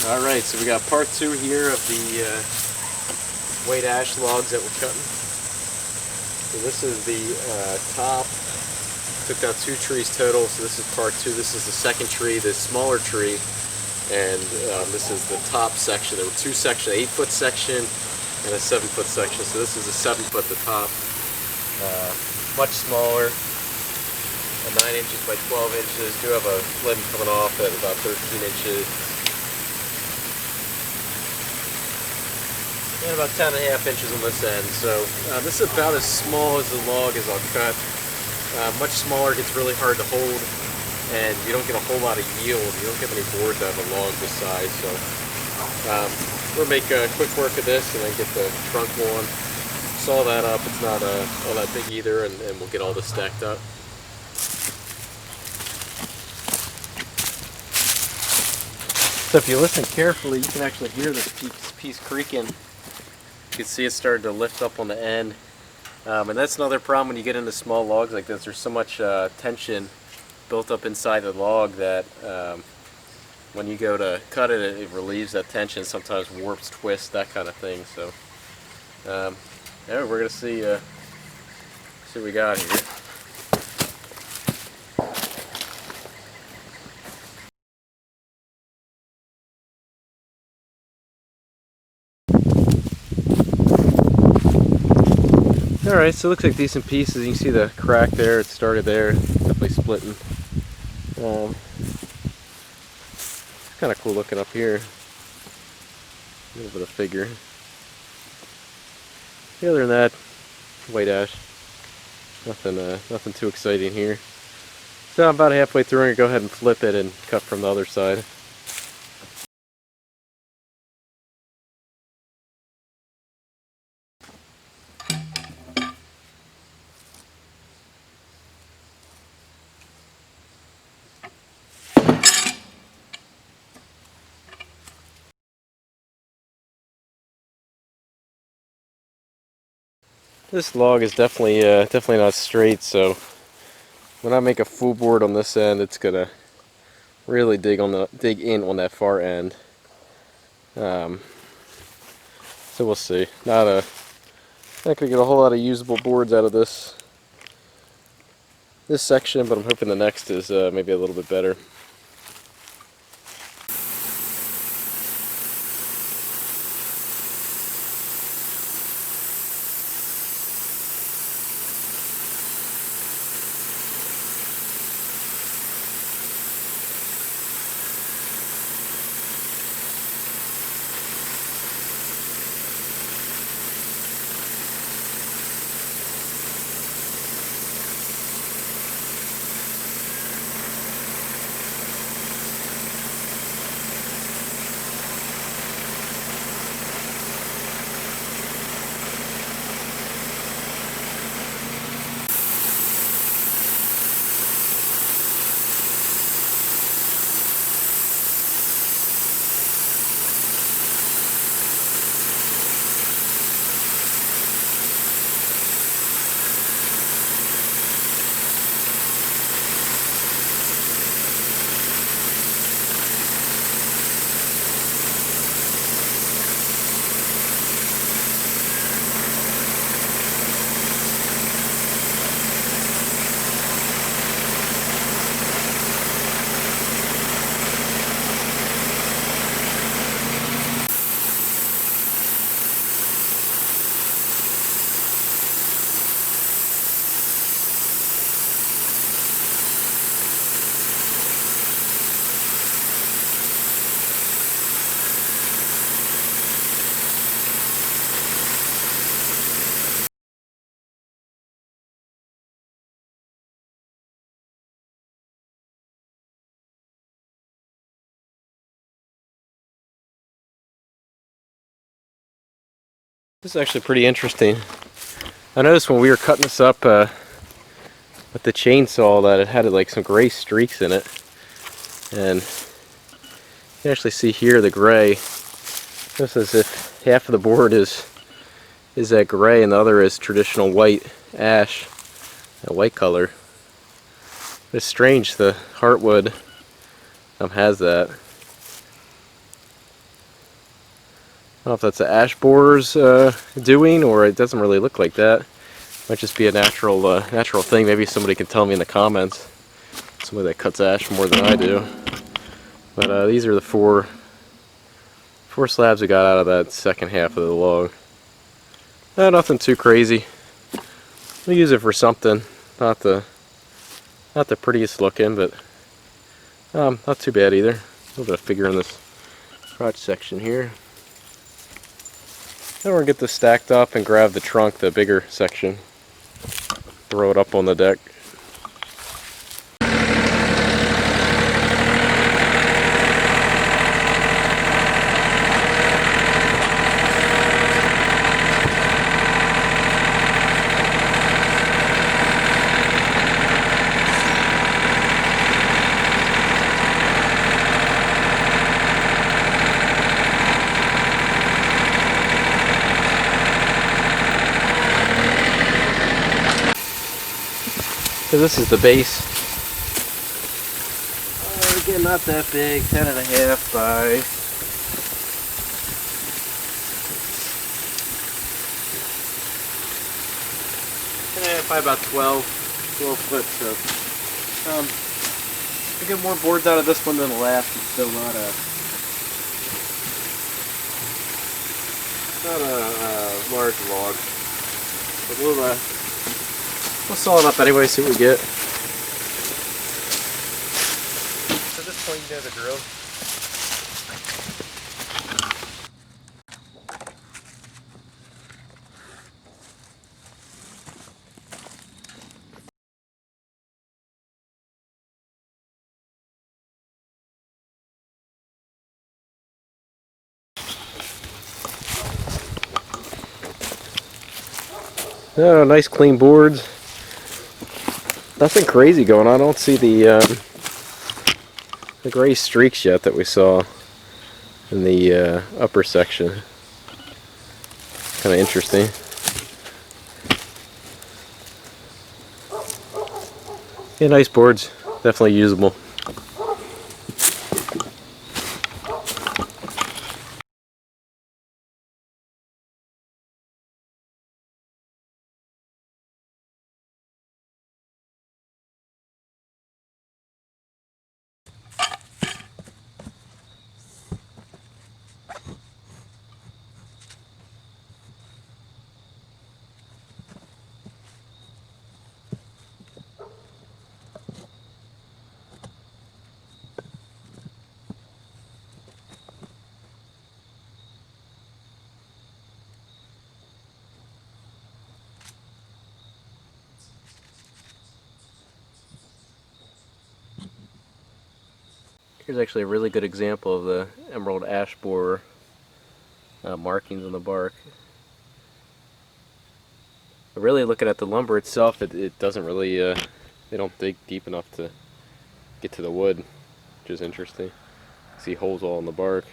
Alright, so we got part 2 here of the white ash logs that we're cutting. So this is the top. Took down 2 trees total, so this is part 2. This is the second tree, the smaller tree, and this is the top section. There were 2 sections, an 8-foot section and a 7-foot section. So this is a 7-foot at the top. Much smaller, 9 inches by 12 inches. Do have a limb coming off at about 13 inches. And about 10.5 inches on this end. So this is about as small as the log as I'll cut. Much smaller, gets really hard to hold, and you don't get a whole lot of yield. You don't get many boards out of a log this size. So we'll make quick work of this and then get the trunk on. Saw that up. It's not all that big either, and we'll get all this stacked up. So if you listen carefully, you can actually hear this piece creaking. You can see it started to lift up on the end. And that's another problem when you get into small logs like this. There's so much tension built up inside the log that when you go to cut it, it relieves that tension, sometimes warps, twists, that kind of thing. So yeah, we're going to see what we got here. Alright, so it looks like decent pieces. You can see the crack there, it started there, definitely splitting. It's kind of cool looking up here. A little bit of figure. Other than that, white ash. Nothing too exciting here. So I'm about halfway through, I'm going to go ahead and flip it and cut from the other side. This log is definitely not straight, so when I make a full board on this end, it's gonna really dig in on that far end. So we'll see. Not gonna get a whole lot of usable boards out of this section, but I'm hoping the next is maybe a little bit better. This is actually pretty interesting. I noticed when we were cutting this up with the chainsaw that it had like some gray streaks in it, and you can actually see here the gray. Just as if half of the board is that gray and the other is traditional white ash, a white color. It's strange the heartwood has that. don't know if that's the ash borers doing, or it doesn't really look like that. Might just be a natural thing. Maybe somebody can tell me in the comments. Somebody that cuts ash more than I do. But these are the four slabs we got out of that second half of the log. Nothing too crazy. We'll use it for something. Not the prettiest looking, but not too bad either. A little bit of figure in this crotch section here. Then we're gonna get this stacked up and grab the trunk, the bigger section. Throw it up on the deck. So this is the base. Again, not that big, 10.5 by 10.5 by about 12 foot. So I get more boards out of this one than the last. It's still not a large log, but we'll saw it up anyway, see what we get. At this point, you know the drill. Oh, nice clean boards. Nothing crazy going on. I don't see the gray streaks yet that we saw in the upper section. Kind of interesting. Yeah, nice boards. Definitely usable. Here's actually a really good example of the emerald ash borer markings on the bark. But really, looking at the lumber itself, it doesn't really, they don't dig deep enough to get to the wood, which is interesting. See holes all in the bark.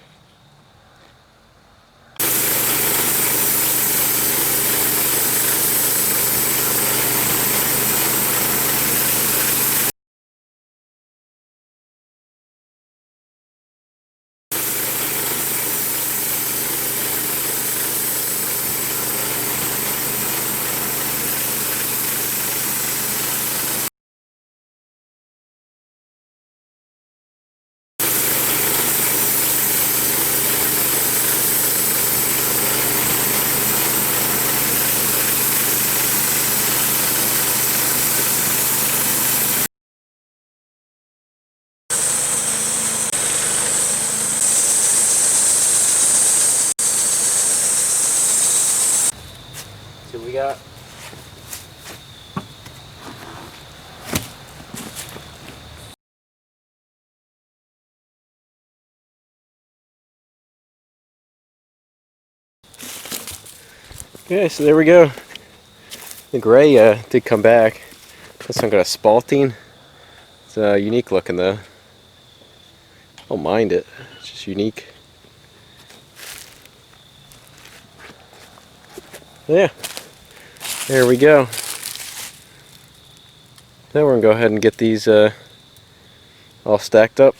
See what we got. Okay, so there we go. The gray did come back. This one got a spalting. It's unique looking though. I don't mind it. It's just unique. Yeah. There we go. Now we're going to go ahead and get these all stacked up.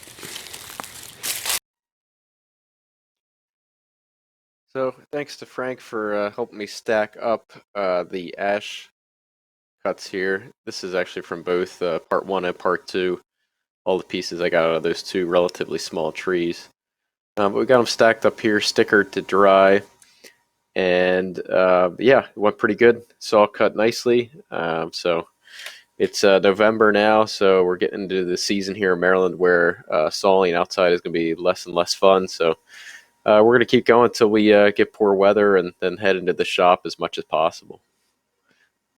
So thanks to Frank for helping me stack up the ash cuts here. This is actually from both part one and part two. All the pieces I got out of those two relatively small trees. But we got them stacked up here, stickered to dry, and yeah, it went pretty good. Saw cut nicely. So it's November now, so we're getting into the season here in Maryland where sawing outside is going to be less and less fun. So we're going to keep going until we get poor weather and then head into the shop as much as possible.